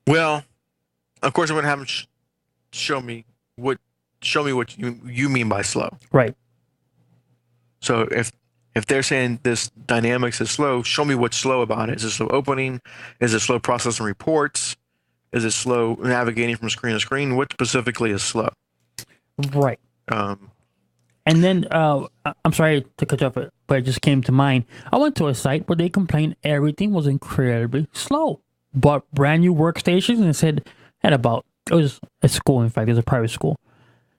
Well, of course, I'm gonna have them show me what show me what you mean by slow. Right. So if they're saying this dynamics is slow, show me what's slow about it. Is it slow opening? Is it slow processing reports? Is it slow navigating from screen to screen? What specifically is slow? Right. Um, And then I'm sorry to cut you off, but it just came to mind. I went to a site where they complained everything was incredibly slow. Bought brand new workstations and it said at about it was a school, in fact, it was a private school.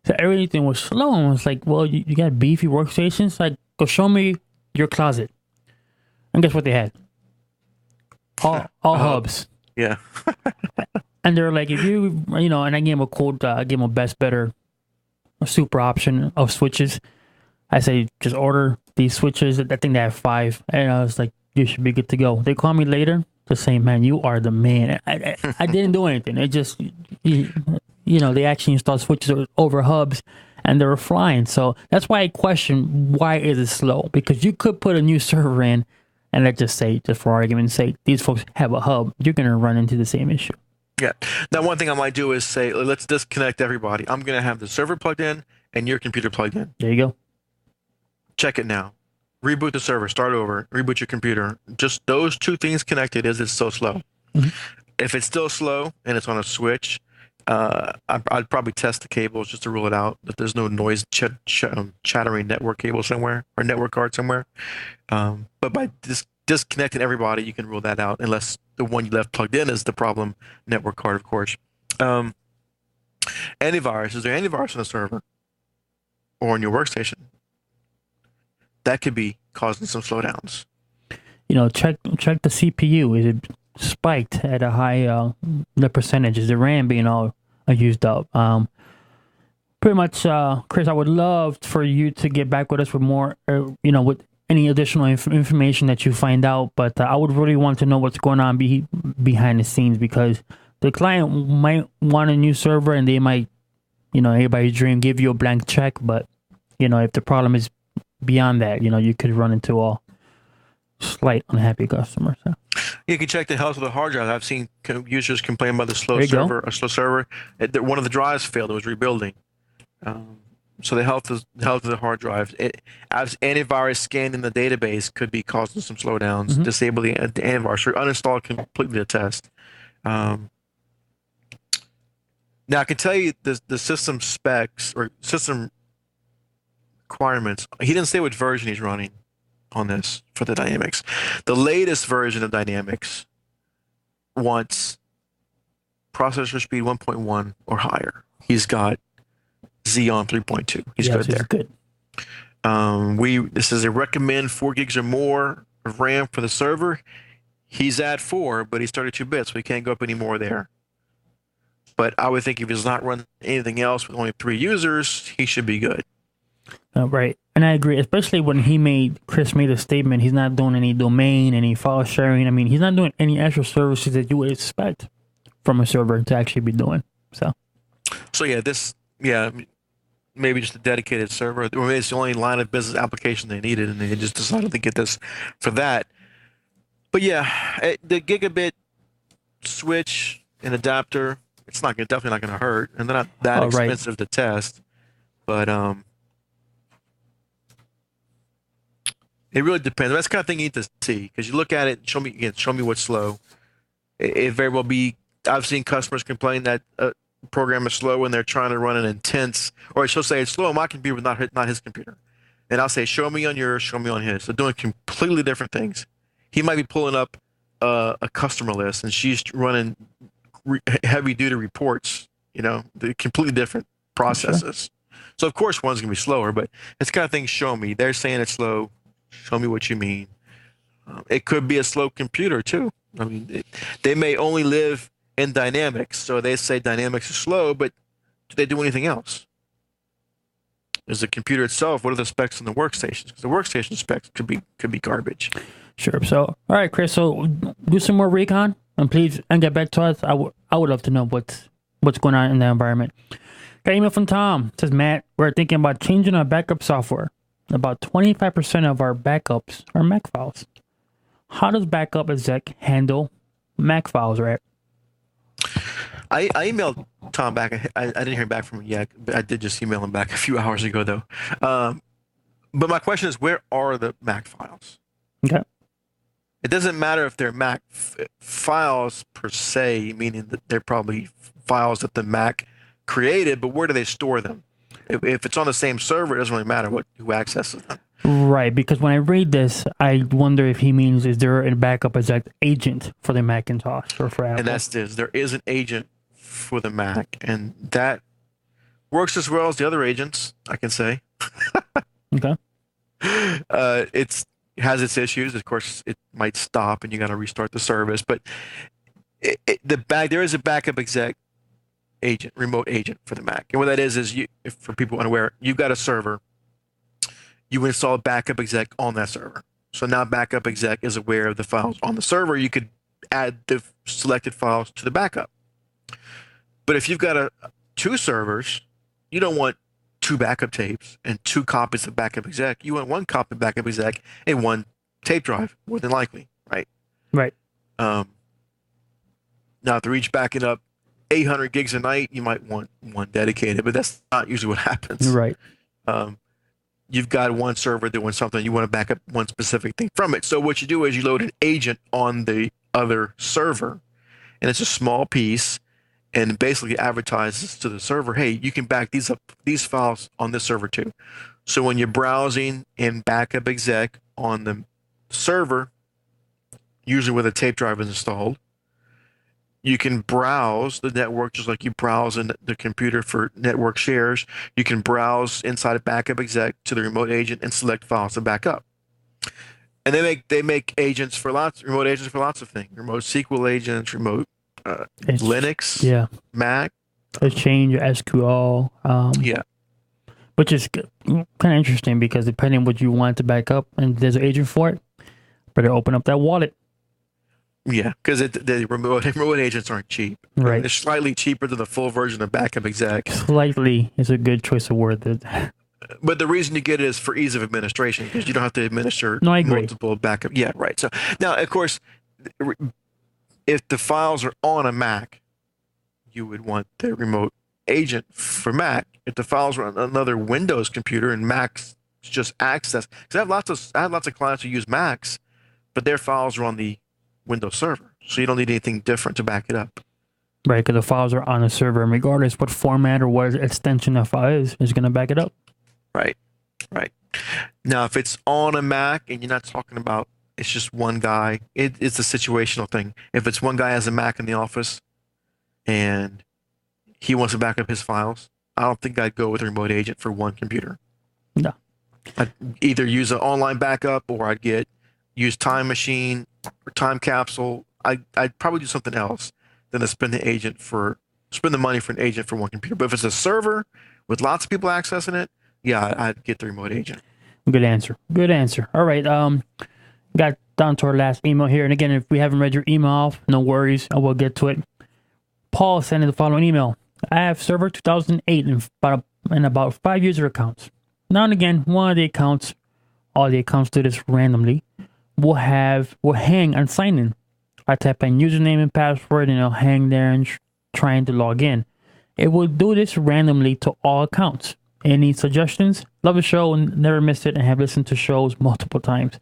So everything was slow and it's like, well, you got beefy workstations? Like, go show me your closet. And guess what they had? All hubs. yeah, And they're like, if and I gave them a quote, I gave them a best, better, or super option of switches. I say, just order these switches. I think they have 5. And I was like, you should be good to go. They call me later to say, man, you are the man. I didn't do anything. It just, they actually installed switches over hubs and they were flying. So that's why I question, why is it slow? Because you could put a new server in and let's just say, just for argument's sake, these folks have a hub. You're going to run into the same issue. yeah. Now, one thing I might do is say, let's disconnect everybody. I'm gonna have the server plugged in and your computer plugged in. There you go. Check it now. Reboot the server, start over, reboot your computer. Just those two things connected is it's so slow. Mm-hmm. If it's still slow and it's on a switch, I'd probably test the cables just to rule it out that there's no noise chattering network cable somewhere or network card somewhere. But by disconnecting everybody, you can rule that out unless the one you left plugged in is the problem network card, of course. Um, Antivirus, is there antivirus on the server or on your workstation? That could be causing some slowdowns. Check the CPU. Is it spiked at a high the percentage? Is the RAM being all used up? Pretty much, Chris. I would love for you to get back with us with more, with any additional information that you find out. But I would really want to know what's going on behind the scenes because the client might want a new server and they might, everybody's dream, give you a blank check. But if the problem is beyond that, you could run into a slight unhappy customer. So. You can check the health of the hard drive. I've seen users complain about the a slow server. One of the drives failed. It was rebuilding. So the health of the hard drive. As antivirus scanned in the database could be causing some slowdowns. Mm-hmm. Disable the antivirus or uninstall completely the test. Now I can tell you the system specs or system requirements. He didn't say what version he's running on this for the Dynamics. The latest version of Dynamics wants processor speed 1.1 or higher. He's got Xeon 3.2. He's good there. Good. This is a recommend 4 gigs or more of RAM for the server. He's at 4, but he's 32 bits, so he can't go up any more there. But I would think if he's not running anything else with only 3 users, he should be good. Right. And I agree, especially when Chris made a statement, he's not doing any domain, any file sharing. I mean, he's not doing any extra services that you would expect from a server to actually be doing. So maybe just a dedicated server, or maybe it's the only line of business application they needed, and they just decided to get this for that. But yeah, the gigabit switch and adapter, it's definitely not going to hurt, and they're not that expensive to test. But it really depends. That's the kind of thing you need to see because you look at it. Show me what's slow. It very well be. I've seen customers complain that a program is slow when they're trying to run an intense, or she'll say it's slow on my computer, but not his computer. And I'll say, show me on yours, show me on his. So doing completely different things. He might be pulling up a customer list, and she's running heavy duty reports. The completely different processes. Sure. So of course one's gonna be slower, but it's kind of thing. Show me. They're saying it's slow. Show me what you mean. It could be a slow computer too. I mean, they may only live in Dynamics, so they say Dynamics is slow, but do they do anything else? Is the computer itself? What are the specs on the workstations? Because the workstation specs could be garbage. Sure. So, all right, Chris. So, do some more recon and please get back to us. I would love to know what's going on in the environment. Got an email from Tom. It says, Matt, we're thinking about changing our backup software. About 25% of our backups are Mac files. How does backup exec handle Mac files, right? I emailed Tom back. I didn't hear back from him yet, but I did just email him back a few hours ago, though. But my question is, where are the Mac files? Okay. It doesn't matter if they're Mac files per se, meaning that they're probably files that the Mac created, but where do they store them? If it's on the same server, it doesn't really matter who accesses them. Right, because when I read this, I wonder if he means, is there a backup exact agent for the Macintosh or for Apple? And that's this. There is an agent for the Mac, and that works as well as the other agents, I can say. Okay. It has its issues. Of course, it might stop and you got to restart the service, but there is a backup exec agent, remote agent for the Mac. And what that is if for people unaware, you've got a server, you install backup exec on that server. So now backup exec is aware of the files on the server. You could add the selected files to the backup. But if you've got two servers, you don't want two backup tapes and two copies of backup exec. You want one copy of backup exec and one tape drive, more than likely, right? Right. Now, if they're each backing up 800 gigs a night, you might want one dedicated, but that's not usually what happens. Right. You've got one server doing something, you want to back up one specific thing from it. So what you do is you load an agent on the other server, and it's a small piece, and basically advertises to the server, hey, you can back these files on this server too. So when you're browsing in backup exec on the server, usually where the tape drive is installed, you can browse the network just like you browse in the computer for network shares. You can browse inside of backup exec to the remote agent and select files to back up. And they make agents for remote agents for lots of things. Remote SQL agents, remote Linux, yeah, Mac, Exchange, SQL. Yeah, which is kind of interesting because depending on what you want to back up, and there's an agent for it, better open up that wallet. Yeah, because the remote agents aren't cheap. Right. They're slightly cheaper than the full version of backup exec. Slightly is a good choice of word. But the reason you get it is for ease of administration, because you don't have to administer multiple backup. Yeah, right. So now, of course, if the files are on a Mac, you would want the remote agent for Mac. If the files are on another Windows computer and Mac's just access, because I have lots of clients who use Macs, but their files are on the Windows server, so you don't need anything different to back it up. Right, because the files are on a server, and regardless what format or what extension the file is going to back it up. Right. Now, if it's on a Mac and you're not talking about it's just one guy, it's a situational thing. If it's one guy has a Mac in the office and he wants to back up his files, I don't think I'd go with a remote agent for one computer. No. I'd either use an online backup or I'd use Time Machine or Time Capsule. I'd probably do something else than to spend the money for an agent for one computer. But if it's a server with lots of people accessing it, yeah, I'd get the remote agent. Good answer. All right. Got down to our last email here. And again, if we haven't read your email off, no worries. I will get to it. Paul sent in the following email. I have server 2008 and about 5 years of accounts. Now and again, one of the accounts, all the accounts do this randomly, will hang on sign in. I type in username and password and it'll hang there and trying to log in. It will do this randomly to all accounts. Any suggestions? Love the show and never missed it and have listened to shows multiple times.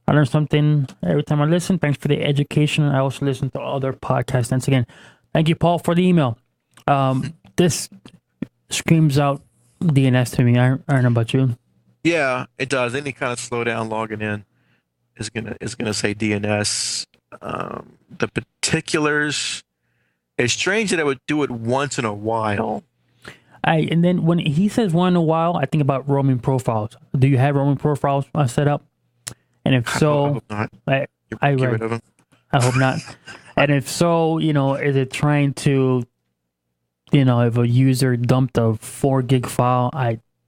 I learn something every time I listen. Thanks for the education. I also listen to other podcasts. Once again, thank you, Paul, for the email. This screams out DNS to me. I don't know about you. Yeah, it does. Any kind of slowdown logging in is gonna say DNS. The particulars. It's strange that I would do it once in a while. And then when he says once in a while, I think about roaming profiles. Do you have roaming profiles set up? And if so, I hope not. I Get rid of them. I hope not. And if so, is it trying to, if a user dumped a 4 gig file,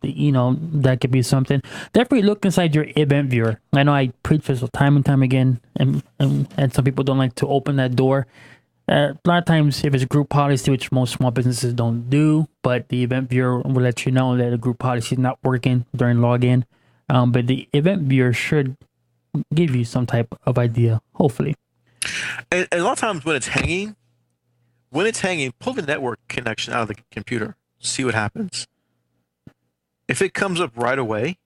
that could be something. Definitely look inside your event viewer. I know I preach this time and time again, and some people don't like to open that door. A lot of times, if it's group policy, which most small businesses don't do, but the event viewer will let you know that a group policy is not working during login. But the event viewer should give you some type of idea, hopefully. And a lot of times when it's hanging, When it's hanging, pull the network connection out of the computer. See what happens. If it comes up right away,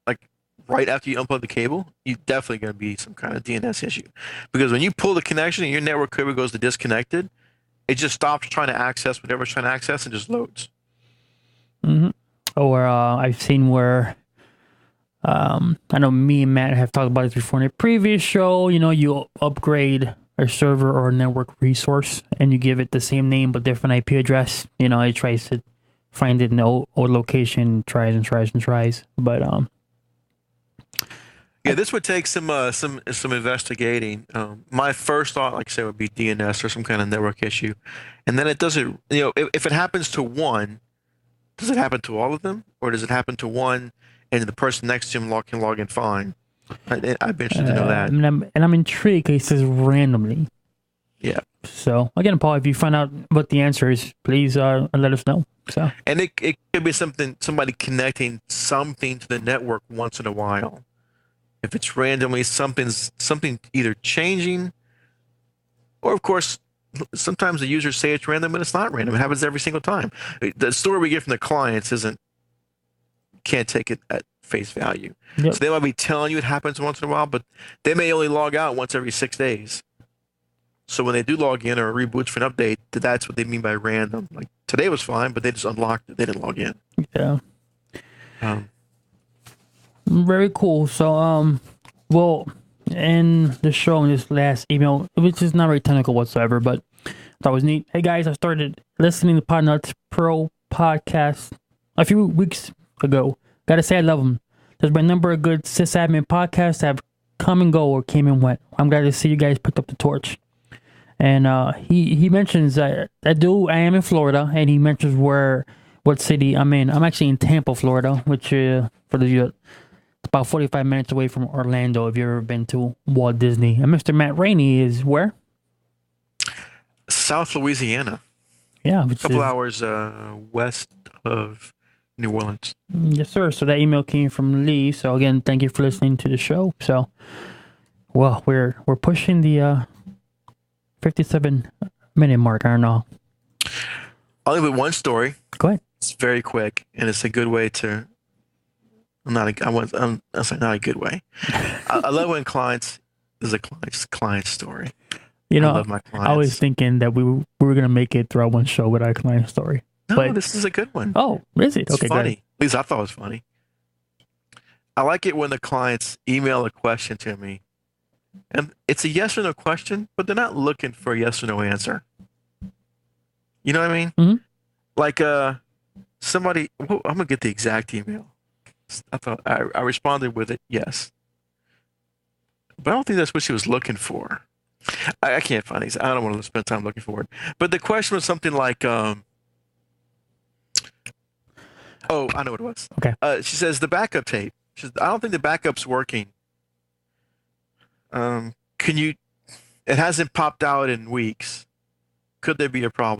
like right after you unplug the cable, you're definitely going to be some kind of DNS issue. Because when you pull the connection and your network cable goes to disconnected, it just stops trying to access whatever it's trying to access and just loads. Mm-hmm. Or I've seen where, I know me and Matt have talked about this before in a previous show. You know, you upgrade a server or a network resource and you give it the same name but different IP address. You know, it tries to find it in the old location, tries and tries and tries. But yeah, this would take some investigating. My first thought, like I said, would be DNS or some kind of network issue, and then it doesn't. You know, if it happens to one, does it happen to all of them, or does it happen to one and the person next to him can log in fine? I'd be interested to know that. and I'm intrigued. It says randomly. Yeah. So again, Paul, if you find out what the answer is, please let us know. So. And it could be somebody connecting something to the network once in a while. If it's randomly something either changing, or of course, sometimes the users say it's random, but it's not random. It happens every single time. The story we get from the clients can't take it at face value. Yep. So they might be telling you it happens once in a while, but they may only log out once every 6 days. So when they do log in or reboots for an update, that's what they mean by random. Like today was fine, but they just unlocked it. They didn't log in. Yeah. Very cool. So, well, in the show, in this last email, which is not very technical whatsoever, but that was neat. Hey guys, I started listening to Podnutz Pro podcast a few weeks ago. Gotta say, I love them. There's been a number of good sysadmin podcasts that have come and go or came and went. I'm glad to see you guys picked up the torch. And he mentions that I am in Florida, and he mentions what city I'm in. I'm actually in Tampa, Florida, which for the it's about 45 minutes away from Orlando. If you've ever been to Walt Disney, and Mr. Matt Rainey is where? South Louisiana. Yeah, a couple hours west of New Orleans. Yes, sir. So that email came from Lee. So again, thank you for listening to the show. So, well, we're pushing the 57-minute mark. I don't know. I'll leave with one story. Go ahead. It's very quick, and it's a good way to. Not a good way. I love when clients. There's a client story. You know, I love my clients. I was thinking that we were gonna make it throughout one show with our client story. No, but this is a good one. Oh, is it? It's okay, funny. good. At least I thought it was funny. I like it when the clients email a question to me, and it's a yes or no question, but they're not looking for a yes or no answer. You know what I mean? Mm-hmm. Like somebody. I'm gonna get the exact email. I thought I responded with it, yes, but I don't think that's what she was looking for. I can't find it. I don't want to spend time looking for it. But the question was something like, oh, I know what it was. Okay. She says the backup tape. She says, I don't think the backup's working. Can you? It hasn't popped out in weeks. Could there be a problem?